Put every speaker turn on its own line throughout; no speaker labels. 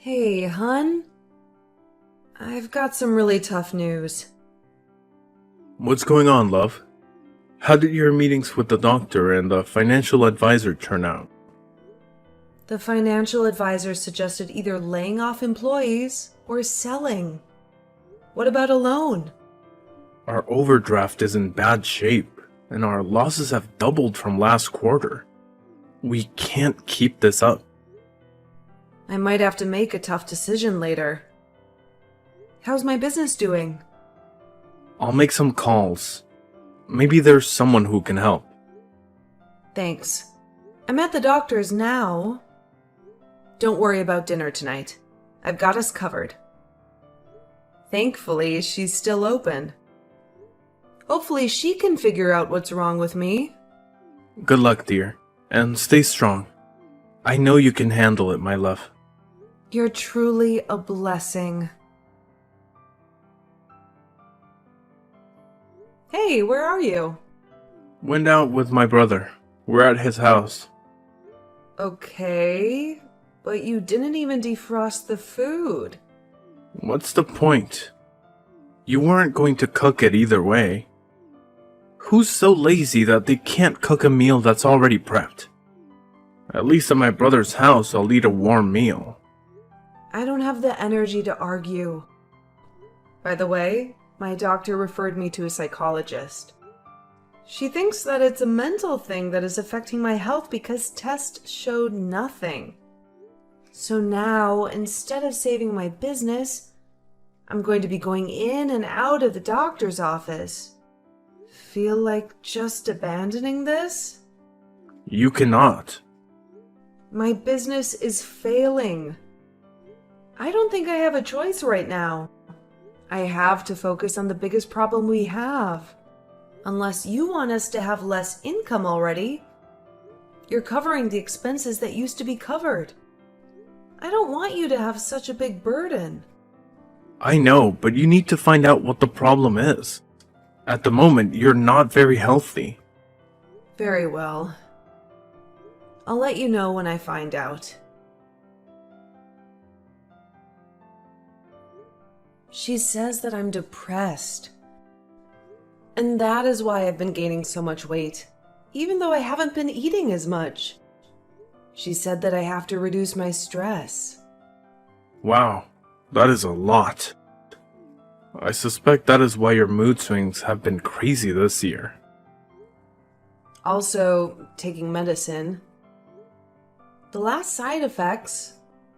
Hey, hun. I've got some really tough news.
What's going on, love? How did your meetings with the doctor and the financial advisor turn out?
The financial advisor suggested either laying off employees or selling. What about a loan?
Our overdraft is in bad shape, and our losses have doubled from last quarter. We can't keep this up.
I might have to make a tough decision later. How's my business doing?
I'll make some calls. Maybe there's someone who can help.
Thanks. I'm at the doctor's now. Don't worry about dinner tonight. I've got us covered. Thankfully, she's still open. Hopefully she can figure out what's wrong with me.
Good luck, dear, and stay strong. I know you can handle it, my love.
You're truly a blessing. Hey, where are you?
Went out with my brother. We're at his house.
Okay, but you didn't even defrost the food.
What's the point? You weren't going to cook it either way. Who's so lazy that they can't cook a meal that's already prepped? At least at my brother's house, I'll eat a warm meal.
I don't have the energy to argue. By the way, my doctor referred me to a psychologist. She thinks that it's a mental thing that is affecting my health because tests showed nothing. So now, instead of saving my business, I'm going to be going in and out of the doctor's office. Feel like just abandoning this?
You cannot.
My business is failing. I don't think I have a choice right now. I have to focus on the biggest problem we have. Unless you want us to have less income already. You're covering the expenses that used to be covered. I don't want you to have such a big burden.
I know, but you need to find out what the problem is. At the moment, you're not very healthy.
Very well. I'll let you know when I find out. She says that I'm depressed. And that is why I've been gaining so much weight, even though I haven't been eating as much. She said that I have to reduce my stress.
Wow, that is a lot. I suspect that is why your mood swings have been crazy this year.
Also, taking medicine. The last side effects,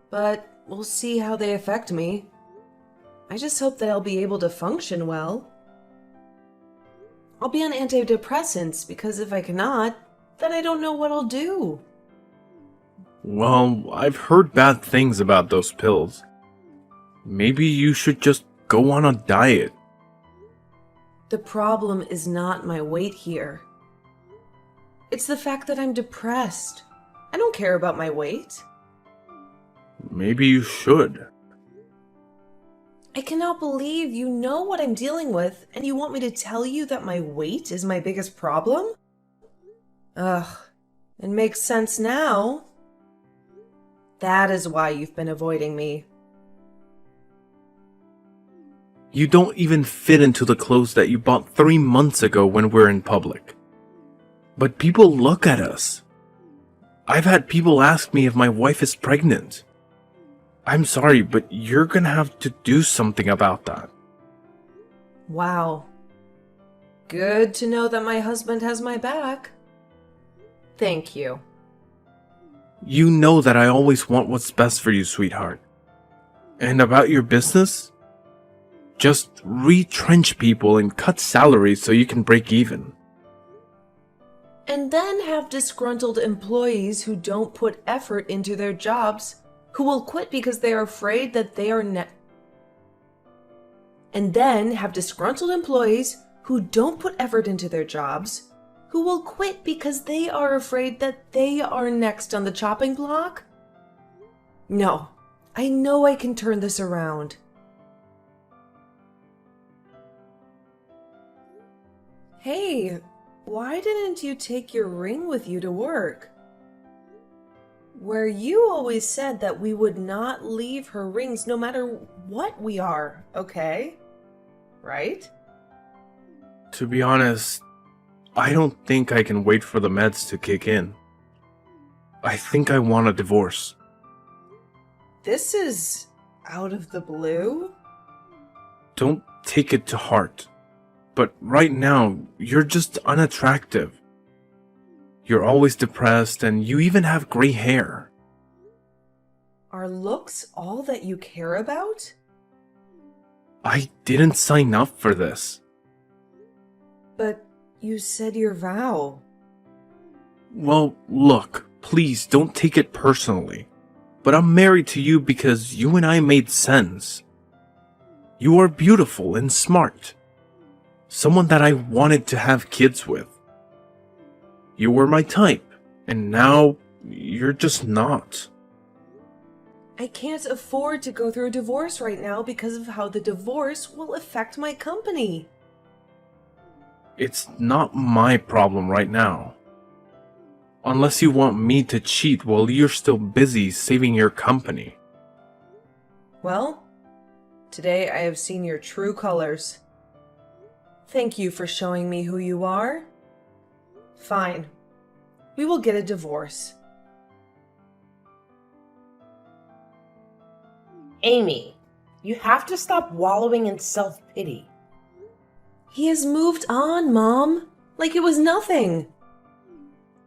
but we'll see how they affect me. I just hope that I'll be able to function well. I'll be on antidepressants because if I cannot, then I don't know what I'll do.
Well, I've heard bad things about those pills. Maybe you should just go on a diet.
The problem is not my weight here. It's the fact that I'm depressed. I don't care about my weight.
Maybe you should.
I cannot believe you know what I'm dealing with and you want me to tell you that my weight is my biggest problem? Ugh, it makes sense now. That is why you've been avoiding me.
You don't even fit into the clothes that you bought 3 months ago when we're in public. But people look at us. I've had people ask me if my wife is pregnant. I'm sorry, but you're gonna have to do something about that.
Wow. Good to know that my husband has my back. Thank you.
You know that I always want what's best for you, sweetheart. And about your business? Just retrench people and cut salaries so you can break even.
And then have disgruntled employees who don't put effort into their jobs, who will quit because they are afraid that they are And then have disgruntled employees who don't put effort into their jobs, who will quit because they are afraid that they are next on the chopping block? No, I know I can turn this around. Hey, why didn't you take your ring with you to work? where you always said that we would not leave her rings no matter what we are, okay? Right?
To be honest, I don't think I can wait for the meds to kick in. I think I want a divorce.
This is out of the blue?
Don't take it to heart. But right now, you're just unattractive. You're always depressed and you even have gray hair.
Are looks all that you care about?
I didn't sign up for this.
But you said your vow.
Well, look, please don't take it personally. But I'm married to you because you and I made sense. You are beautiful and smart. Someone that I wanted to have kids with. You were my type, and now you're just not.
I can't afford to go through a divorce right now because of how the divorce will affect my company.
It's not my problem right now. Unless you want me to cheat while you're still busy saving your company.
Well, today I have seen your true colors. Thank you for showing me who you are. Fine. We will get a divorce.
Amy, you have to stop wallowing in self-pity.
He has moved on, Mom. Like it was nothing.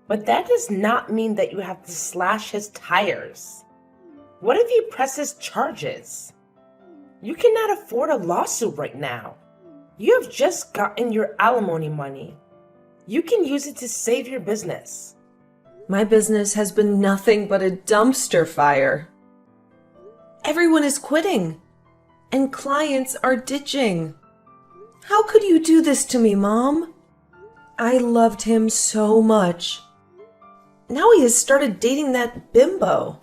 But that does not mean that you have to slash his tires. What if he presses charges? You cannot afford a lawsuit right now. You have just gotten your alimony money. You can use it to save your business.
My business has been nothing but a dumpster fire. Everyone is quitting, and clients are ditching. How could you do this to me, Mom? I loved him so much. Now he has started dating that bimbo.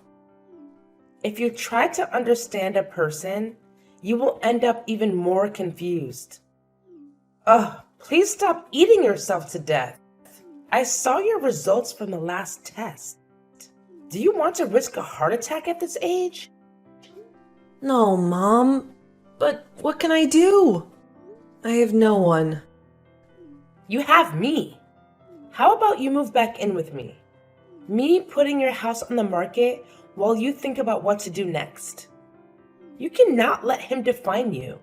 If you try to understand a person, you will end up even more confused. Ugh, please stop eating yourself to death. I saw your results from the last test. Do you want to risk a heart attack at this age?
No, Mom. But what can I do? I have no one.
You have me. How about you move back in with me? Me putting your house on the market while you think about what to do next. You cannot let him define you.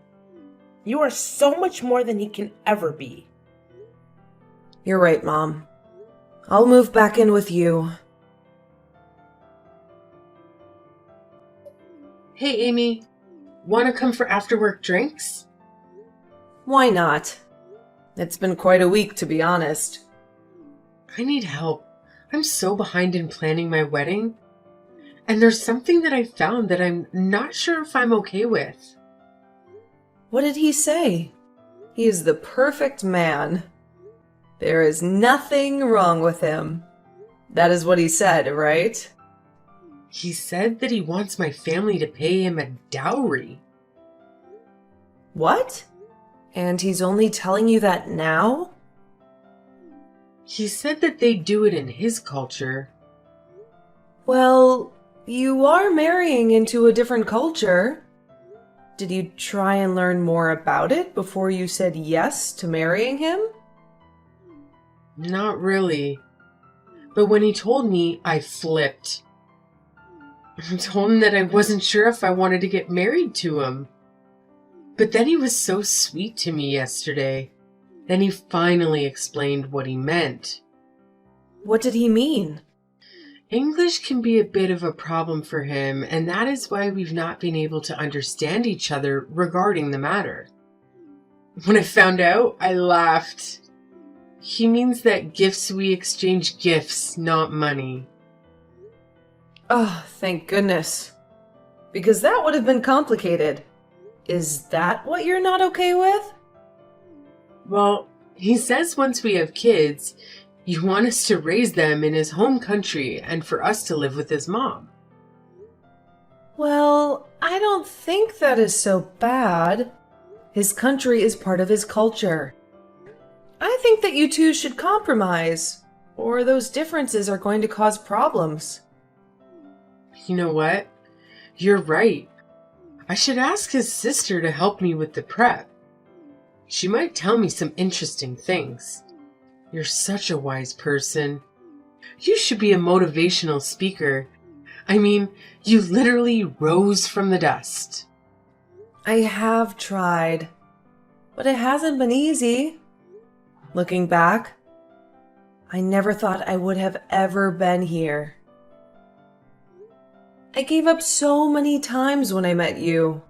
You are so much more than he can ever be.
You're right, Mom. I'll move back in with you.
Hey, Amy. Want to come for after-work drinks?
Why not? It's been quite a week, to be honest.
I need help. I'm so behind in planning my wedding. And there's something that I found that I'm not sure if I'm okay with.
What did he say? He is the perfect man. There is nothing wrong with him. That is what he said, right?
He said that he wants my family to pay him a dowry.
What? And he's only telling you that now?
He said that they do it in his culture.
Well, you are marrying into a different culture. Did you try and learn more about it before you said yes to marrying him?
Not really. But when he told me, I flipped. I told him that I wasn't sure if I wanted to get married to him. But then he was so sweet to me yesterday. Then he finally explained what he meant.
What did he mean?
English can be a bit of a problem for him, and that is why we've not been able to understand each other regarding the matter. When I found out, I laughed. He means that we exchange gifts, not money.
Oh, thank goodness. Because that would have been complicated. Is that what you're not okay with?
Well, he says once we have kids, you want us to raise them in his home country and for us to live with his mom.
Well, I don't think that is so bad. His country is part of his culture. I think that you two should compromise, or those differences are going to cause problems.
You know what? You're right. I should ask his sister to help me with the prep. She might tell me some interesting things. You're such a wise person. You should be a motivational speaker. I mean, you literally rose from the dust.
I have tried, but it hasn't been easy. Looking back, I never thought I would have ever been here. I gave up so many times when I met you.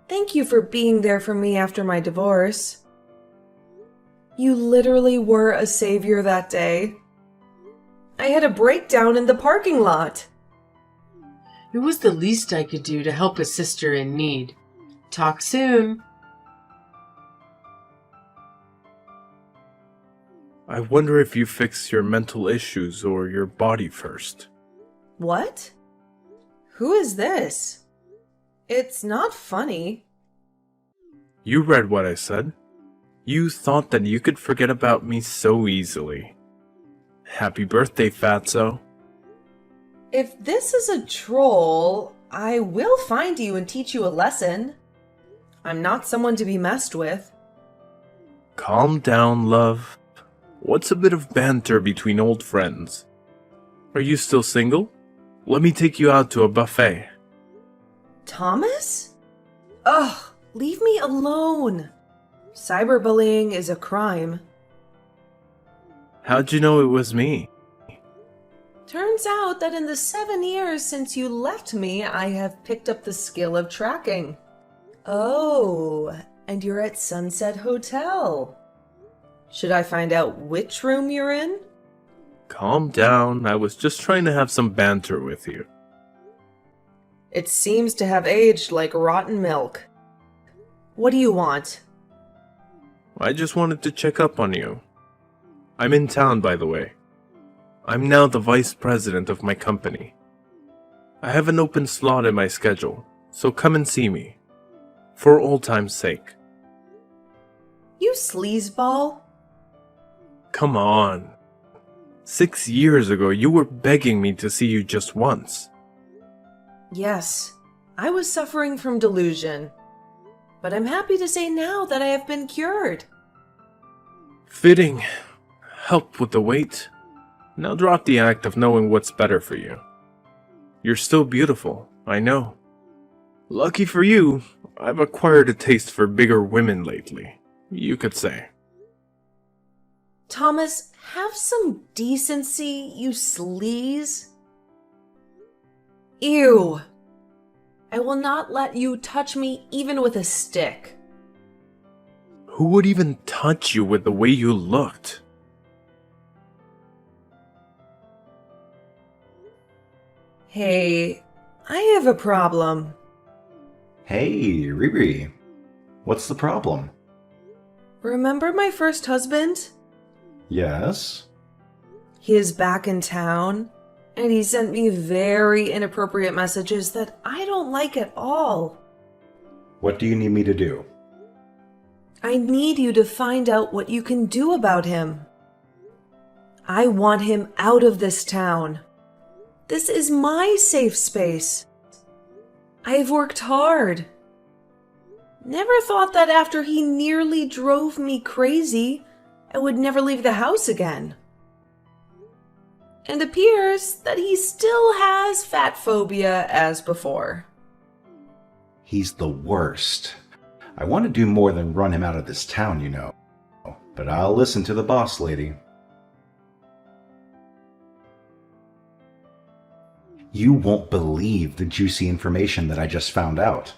Thank you for being there for me after my divorce. You literally were a savior that day. I had a breakdown in the parking lot.
It was the least I could do to help a sister in need. Talk soon.
I wonder if you fix your mental issues or your body first.
What? Who is this? It's not funny.
You read what I said. You thought that you could forget about me so easily. Happy birthday, Fatso.
If this is a troll, I will find you and teach you a lesson. I'm not someone to be messed with.
Calm down, love. What's a bit of banter between old friends? Are you still single? Let me take you out to a buffet.
Thomas? Ugh, leave me alone. Cyberbullying is a crime.
How'd you know it was me?
Turns out that in the 7 years since you left me, I have picked up the skill of tracking. Oh, and you're at Sunset Hotel. Should I find out which room you're in?
Calm down, I was just trying to have some banter with you.
It seems to have aged like rotten milk. What do you want?
I just wanted to check up on you. I'm in town, by the way. I'm now the vice president of my company. I have an open slot in my schedule, so come and see me. For old time's sake.
You sleazeball?
Come on. 6 years ago, you were begging me to see you just once.
Yes, I was suffering from delusion. But I'm happy to say now that I have been cured.
Fitting. Help with the weight. Now drop the act of knowing what's better for you. You're still beautiful, I know. Lucky for you, I've acquired a taste for bigger women lately, you could say.
Thomas, have some decency, you sleaze. Ew. I will not let you touch me even with a stick.
Who would even touch you with the way you looked?
Hey, I have a problem.
Hey, Riri. What's the problem?
Remember my first husband?
Yes?
He is back in town, and he sent me very inappropriate messages that I don't like at all.
What do you need me to do?
I need you to find out what you can do about him. I want him out of this town. This is my safe space. I've worked hard. Never thought that after he nearly drove me crazy, I would never leave the house again. And appears that he still has fat phobia as before.
He's the worst. I want to do more than run him out of this town, you know. But I'll listen to the boss lady. You won't believe the juicy information that I just found out.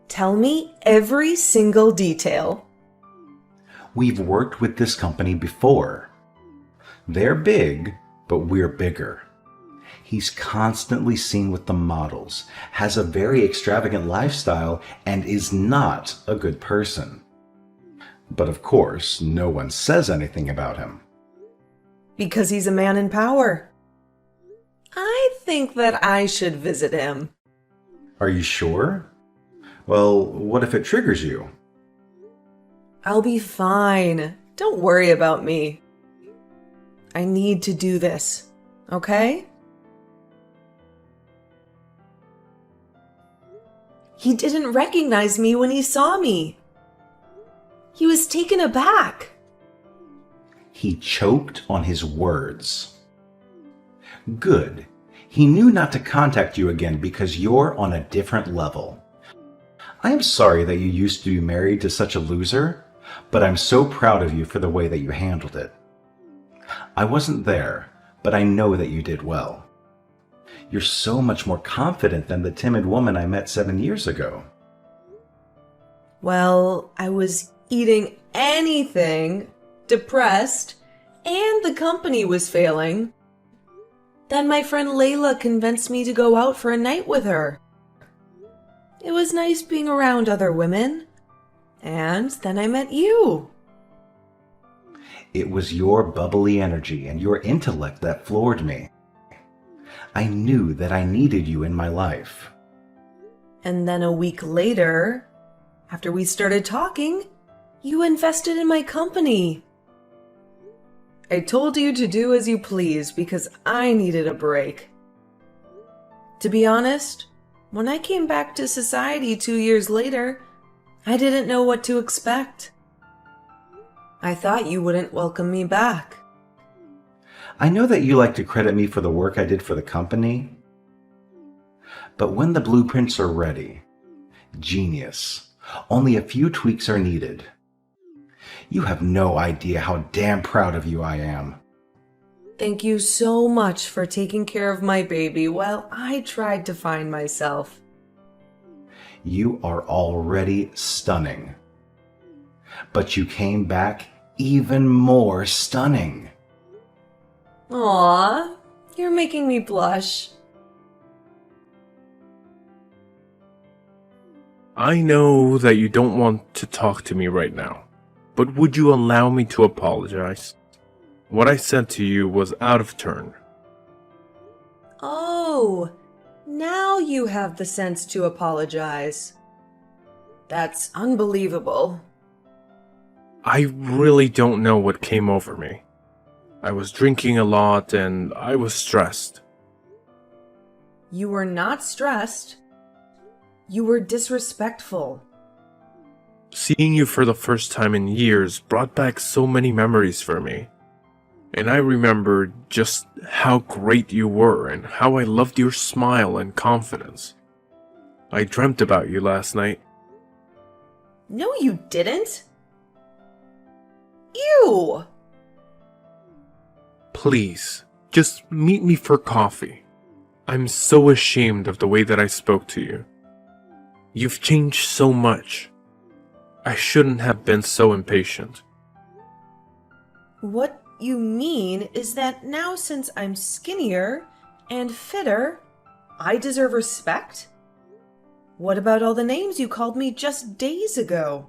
Tell me every single detail.
We've worked with this company before. They're big, but we're bigger. He's constantly seen with the models, has a very extravagant lifestyle, and is not a good person. But of course, no one says anything about him.
Because he's a man in power. I think that I should visit him.
Are you sure? Well, what if it triggers you?
I'll be fine. Don't worry about me. I need to do this, okay? He didn't recognize me when he saw me. He was taken aback.
He choked on his words. Good. He knew not to contact you again because you're on a different level. I am sorry that you used to be married to such a loser, but I'm so proud of you for the way that you handled it. I wasn't there, but I know that you did well. You're so much more confident than the timid woman I met 7 years ago.
Well, I was eating anything, depressed, and the company was failing. Then my friend Layla convinced me to go out for a night with her. It was nice being around other women. And then I met you.
It was your bubbly energy and your intellect that floored me. I knew that I needed you in my life.
And then a week later, after we started talking, you invested in my company. I told you to do as you please because I needed a break. To be honest, when I came back to society 2 years later, I didn't know what to expect. I thought you wouldn't welcome me back.
I know that you like to credit me for the work I did for the company, but when the blueprints are ready, genius, only a few tweaks are needed. You have no idea how damn proud of you I am.
Thank you so much for taking care of my baby while I tried to find myself.
You are already stunning. But you came back even more stunning.
Aw, you're making me blush.
I know that you don't want to talk to me right now, but would you allow me to apologize? What I said to you was out of turn.
Oh, now you have the sense to apologize. That's unbelievable.
I really don't know what came over me. I was drinking a lot and I was stressed.
You were not stressed. You were disrespectful.
Seeing you for the first time in years brought back so many memories for me. And I remembered just how great you were and how I loved your smile and confidence. I dreamt about you last night.
No, you didn't. Ew!
Please, just meet me for coffee. I'm so ashamed of the way that I spoke to you. You've changed so much. I shouldn't have been so impatient.
What you mean is that now since I'm skinnier and fitter, I deserve respect? What about all the names you called me just days ago?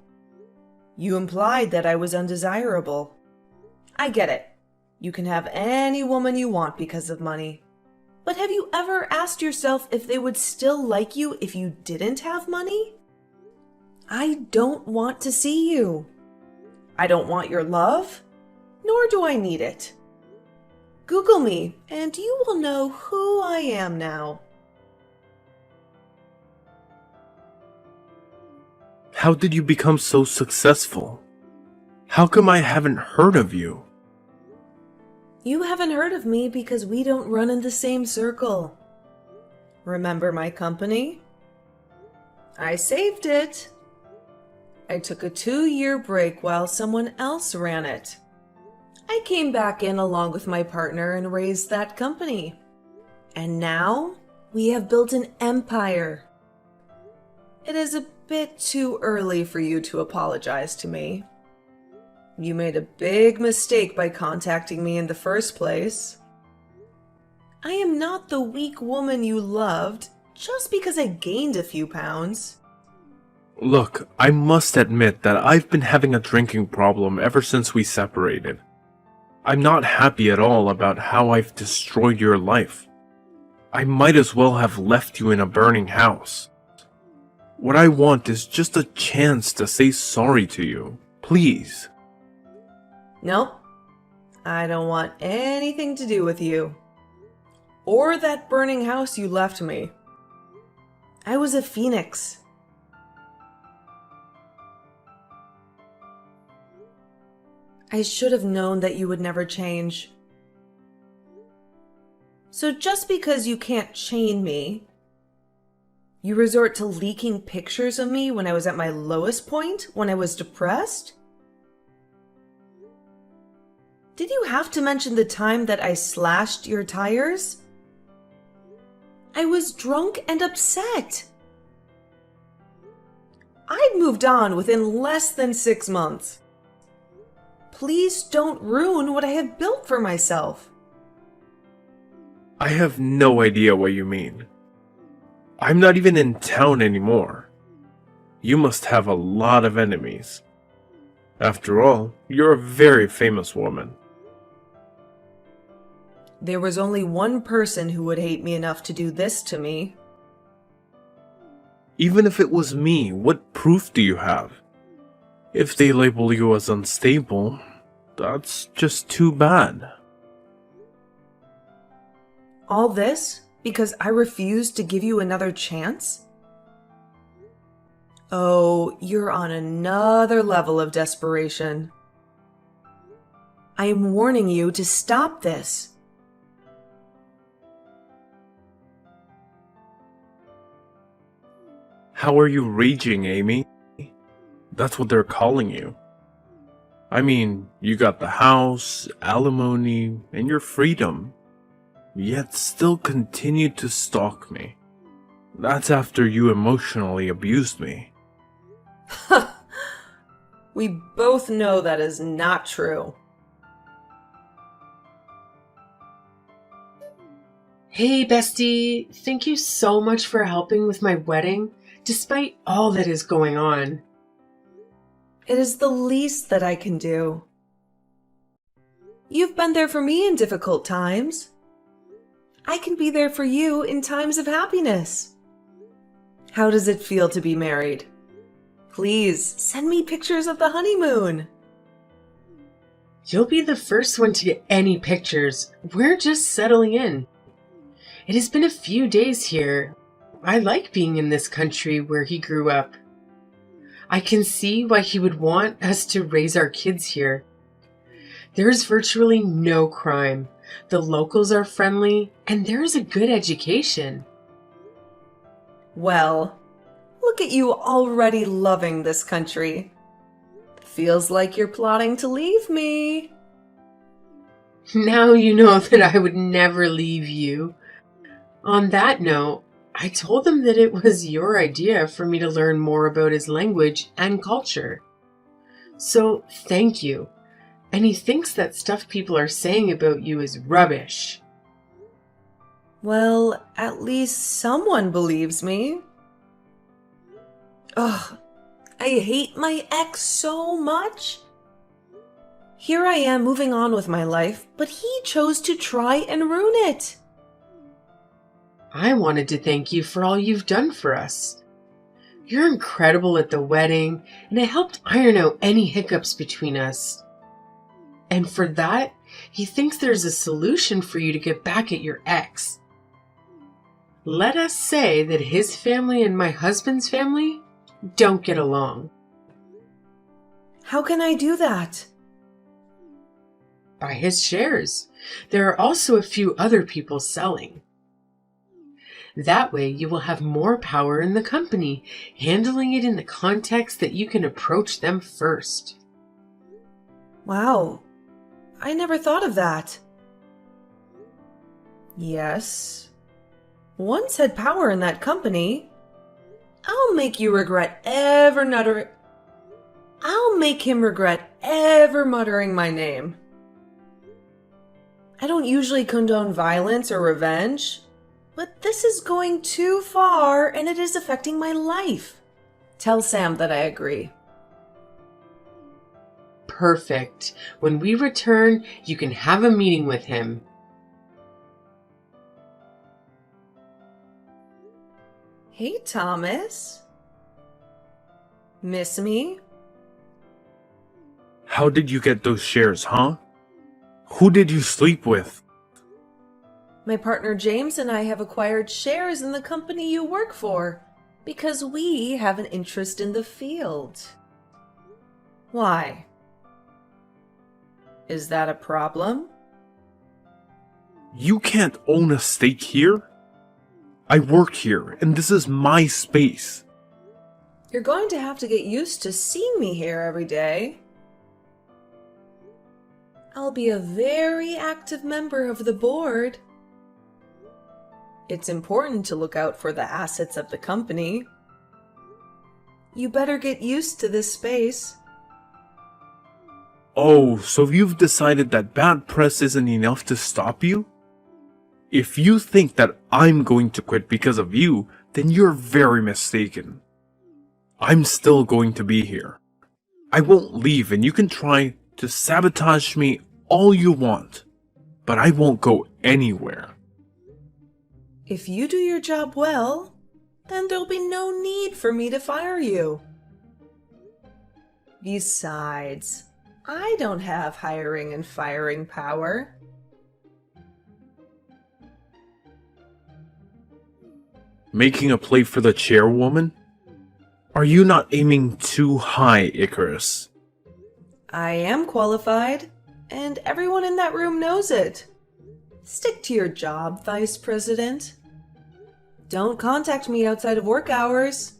You implied that I was undesirable. I get it. You can have any woman you want because of money. But have you ever asked yourself if they would still like you if you didn't have money? I don't want to see you. I don't want your love, nor do I need it. Google me, and you will know who I am now.
How did you become so successful? How come I haven't heard of you?
You haven't heard of me because we don't run in the same circle. Remember my company? I saved it. I took a 2-year break while someone else ran it. I came back in along with my partner and raised that company. And now we have built an empire. It is a bit too early for you to apologize to me. You made a big mistake by contacting me in the first place. I am not the weak woman you loved just because I gained a few pounds.
Look, I must admit that I've been having a drinking problem ever since we separated. I'm not happy at all about how I've destroyed your life. I might as well have left you in a burning house. What I want is just a chance to say sorry to you. Please.
Nope. I don't want anything to do with you. Or that burning house you left me. I was a phoenix. I should have known that you would never change. So just because you can't chain me, you resort to leaking pictures of me when I was at my lowest point, when I was depressed? Did you have to mention the time that I slashed your tires? I was drunk and upset. I'd moved on within less than 6 months. Please don't ruin what I have built for myself.
I have no idea what you mean. I'm not even in town anymore. You must have a lot of enemies. After all, you're a very famous woman.
There was only one person who would hate me enough to do this to me.
Even if it was me, what proof do you have? If they label you as unstable, that's just too bad.
All this because I refused to give you another chance? Oh, you're on another level of desperation. I am warning you to stop this.
How are you raging, Amy? That's what they're calling you. I mean, you got the house, alimony, and your freedom, yet still continue to stalk me. That's after you emotionally abused me.
We both know that is not true.
Hey, bestie. Thank you so much for helping with my wedding, despite all that is going on.
It is the least that I can do. You've been there for me in difficult times. I can be there for you in times of happiness. How does it feel to be married? Please send me pictures of the honeymoon.
You'll be the first one to get any pictures. We're just settling in. It has been a few days here. I like being in this country where he grew up. I can see why he would want us to raise our kids here. There's virtually no crime. The locals are friendly, and there is a good education.
Well, look at you already loving this country. Feels like you're plotting to leave me.
Now you know that I would never leave you. On that note, I told him that it was your idea for me to learn more about his language and culture. So, thank you. And he thinks that stuff people are saying about you is rubbish.
Well, at least someone believes me. Ugh, I hate my ex so much. Here I am moving on with my life, but he chose to try and ruin it.
I wanted to thank you for all you've done for us. You're incredible at the wedding, and it helped iron out any hiccups between us. And for that, he thinks there's a solution for you to get back at your ex. Let us say that his family and my husband's family don't get along.
How can I do that?
Buy his shares. There are also a few other people selling. That way you will have more power in the company, handling it in the context that you can approach them first.
Wow, I never thought of that. Yes, once had power in that company. I'll make him regret ever muttering my name. I don't usually condone violence or revenge, but this is going too far and it is affecting my life. Tell Sam that I agree.
Perfect. When we return, you can have a meeting with him.
Hey, Thomas. Miss me?
How did you get those shares, huh? Who did you sleep with?
My partner James and I have acquired shares in the company you work for because we have an interest in the field. Why? Is that a problem?
You can't own a stake here. I work here, and this is my space.
You're going to have to get used to seeing me here every day. I'll be a very active member of the board. It's important to look out for the assets of the company. You better get used to this space.
Oh, so you've decided that bad press isn't enough to stop you? If you think that I'm going to quit because of you, then you're very mistaken. I'm still going to be here. I won't leave, and you can try to sabotage me all you want, but I won't go anywhere.
If you do your job well, then there'll be no need for me to fire you. Besides, I don't have hiring and firing power.
Making a play for the chairwoman? Are you not aiming too high, Icarus?
I am qualified, and everyone in that room knows it. Stick to your job, Vice President. Don't contact me outside of work hours.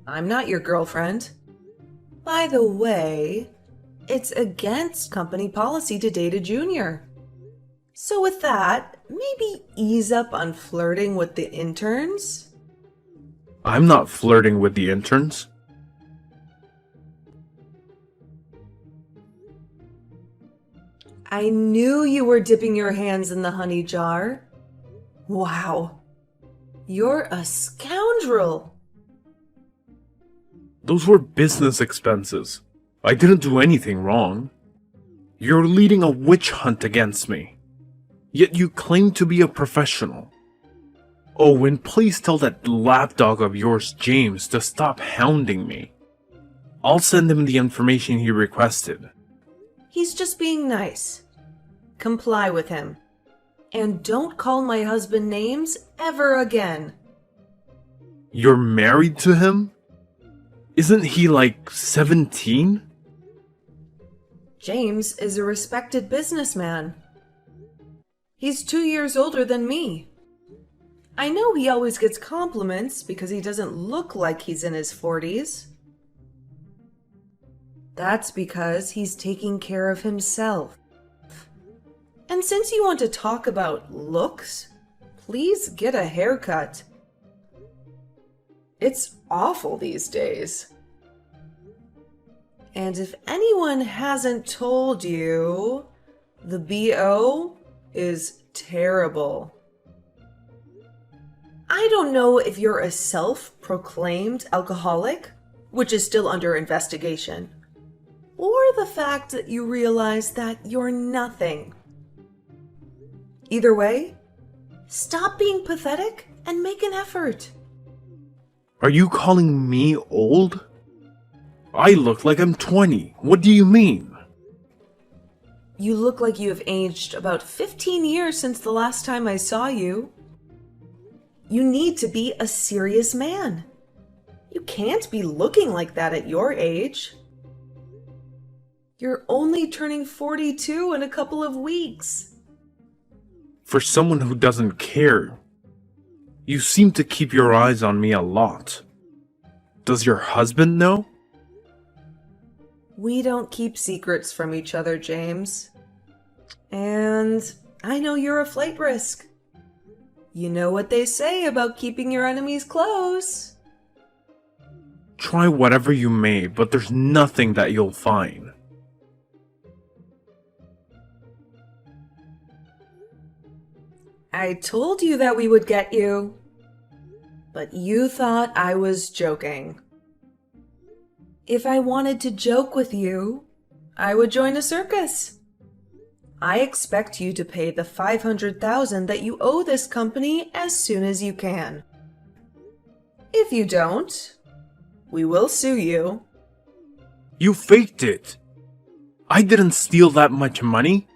I'm not your girlfriend. By the way, it's against company policy to date a junior. So with that, maybe ease up on flirting with the interns?
I'm not flirting with the interns.
I knew you were dipping your hands in the honey jar. Wow. You're a scoundrel.
Those were business expenses. I didn't do anything wrong. You're leading a witch hunt against me. Yet you claim to be a professional. Oh, and please tell that lapdog of yours, James, to stop hounding me. I'll send him the information he requested.
He's just being nice. Comply with him. And don't call my husband names ever again.
You're married to him? Isn't he like 17?
James is a respected businessman. He's 2 years older than me. I know he always gets compliments because he doesn't look like he's in his 40s. That's because he's taking care of himself. And since you want to talk about looks, please get a haircut. It's awful these days. And if anyone hasn't told you, the BO is terrible. I don't know if you're a self-proclaimed alcoholic, which is still under investigation, or the fact that you realize that you're nothing. Either way, stop being pathetic and make an effort.
Are you calling me old? I look like I'm 20. What do you mean?
You look like you have aged about 15 years since the last time I saw you. You need to be a serious man. You can't be looking like that at your age. You're only turning 42 in a couple of weeks.
For someone who doesn't care, you seem to keep your eyes on me a lot. Does your husband know?
We don't keep secrets from each other, James. And I know you're a flight risk. You know what they say about keeping your enemies close.
Try whatever you may, but there's nothing that you'll find.
I told you that we would get you. But you thought I was joking. If I wanted to joke with you, I would join a circus. I expect you to pay the $500,000 that you owe this company as soon as you can. If you don't, we will sue you.
You faked it. I didn't steal that much money.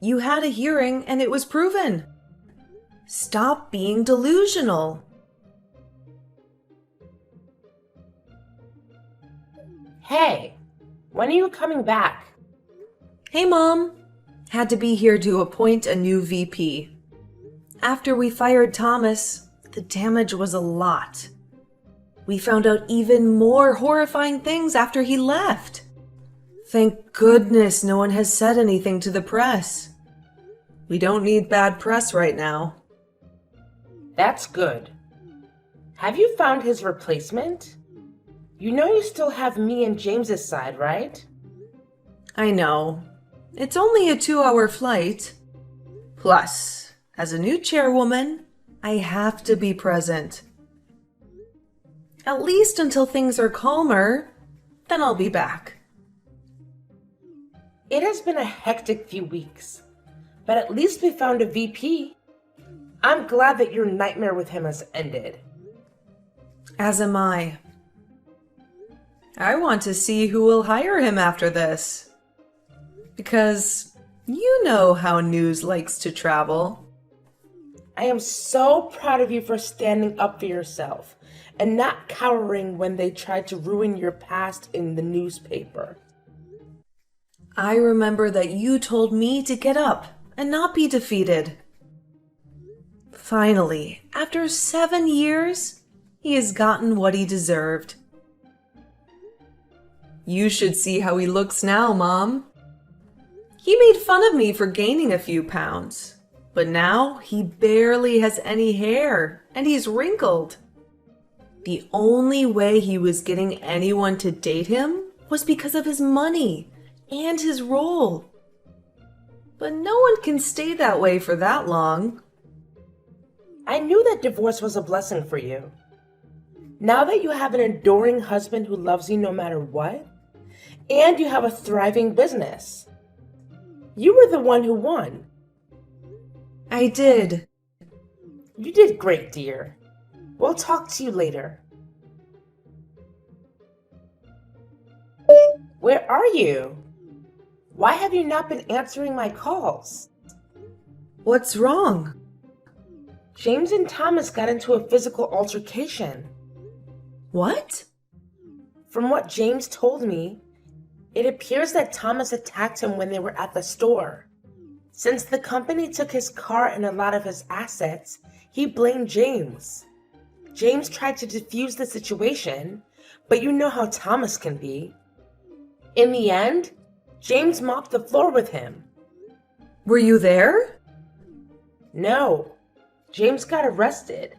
You had a hearing and it was proven. Stop being delusional.
Hey, when are you coming back?
Hey, Mom. Had to be here to appoint a new VP. After we fired Thomas, the damage was a lot. We found out even more horrifying things after he left. Thank goodness no one has said anything to the press. We don't need bad press right now.
That's good. Have you found his replacement? You know you still have me and James's side, right?
I know. It's only a 2-hour flight. Plus, as a new chairwoman, I have to be present. At least until things are calmer, then I'll be back.
It has been a hectic few weeks, but at least we found a VP. I'm glad that your nightmare with him has ended.
As am I. I want to see who will hire him after this. Because you know how news likes to travel.
I am so proud of you for standing up for yourself and not cowering when they tried to ruin your past in the newspaper.
I remember that you told me to get up and not be defeated. Finally, after 7 years, he has gotten what he deserved. You should see how he looks now, Mom. He made fun of me for gaining a few pounds, but now he barely has any hair and he's wrinkled. The only way he was getting anyone to date him was because of his money and his role. But no one can stay that way for that long.
I knew that divorce was a blessing for you. Now that you have an adoring husband who loves you no matter what, and you have a thriving business, you were the one who won.
I did.
You did great, dear. We'll talk to you later. Where are you? Why have you not been answering my calls?
What's wrong?
James and Thomas got into a physical altercation.
What?
From what James told me, it appears that Thomas attacked him when they were at the store. Since the company took his car and a lot of his assets, he blamed James. James tried to defuse the situation, but you know how Thomas can be. In the end, James mopped the floor with him.
Were you there?
No, James got arrested.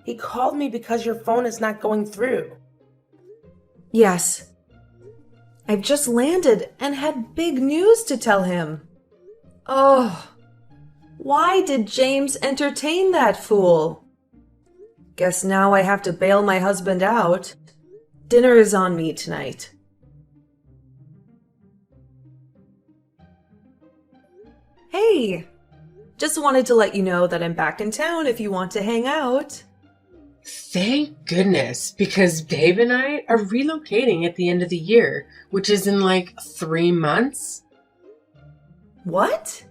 He called me because your phone is not going through.
Yes. I've just landed and had big news to tell him. Oh, why did James entertain that fool? Guess now I have to bail my husband out. Dinner is on me tonight. Hey, just wanted to let you know that I'm back in town if you want to hang out.
Thank goodness, because Dave and I are relocating at the end of the year, which is in like 3 months.
What?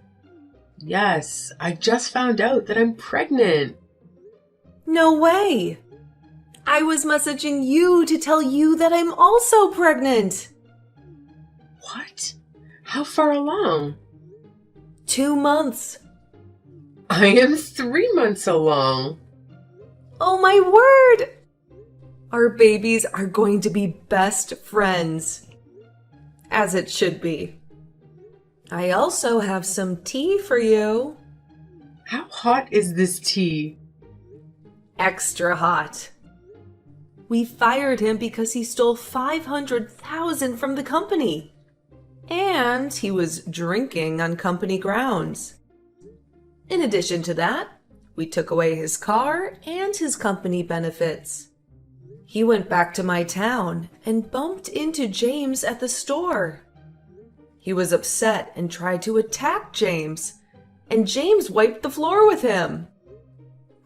Yes, I just found out that I'm pregnant.
No way. I was messaging you to tell you that I'm also pregnant.
What? How far along?
2 months.
I am 3 months along.
Oh my word! Our babies are going to be best friends. As it should be. I also have some tea for you.
How hot is this tea?
Extra hot. We fired him because he stole $500,000 from the company. And he was drinking on company grounds. In addition to that, we took away his car and his company benefits. He went back to my town and bumped into James at the store. He was upset and tried to attack James, and James wiped the floor with him.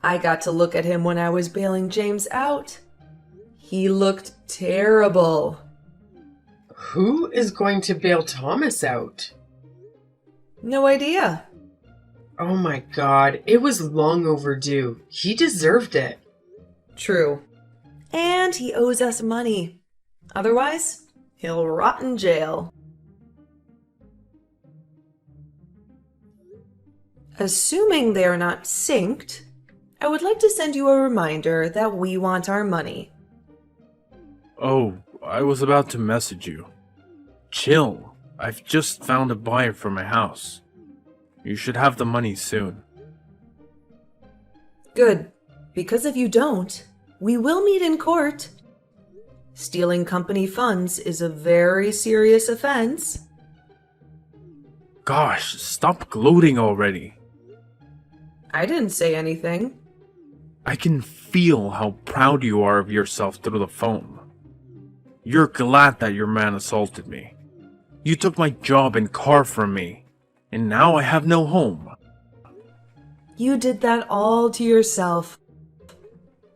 I got to look at him when I was bailing James out. He looked terrible.
Who is going to bail Thomas out?
No idea.
Oh my god, it was long overdue. He deserved it.
True. And he owes us money. Otherwise, he'll rot in jail. Assuming they are not synced, I would like to send you a reminder that we want our money.
Oh, I was about to message you. Chill. I've just found a buyer for my house. You should have the money soon.
Good, because if you don't, we will meet in court. Stealing company funds is a very serious offense.
Gosh, stop gloating already.
I didn't say anything.
I can feel how proud you are of yourself through the phone. You're glad that your man assaulted me. You took my job and car from me, and now I have no home.
You did that all to yourself.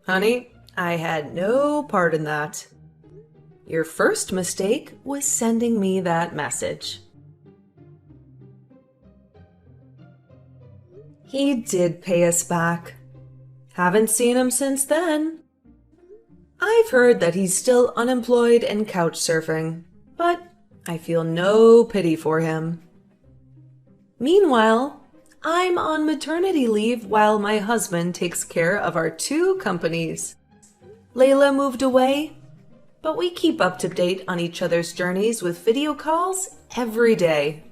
Honey, I had no part in that. Your first mistake was sending me that message. He did pay us back. Haven't seen him since then. I've heard that he's still unemployed and couch surfing, but I feel no pity for him. Meanwhile, I'm on maternity leave while my husband takes care of our 2 companies. Layla moved away, but we keep up to date on each other's journeys with video calls every day.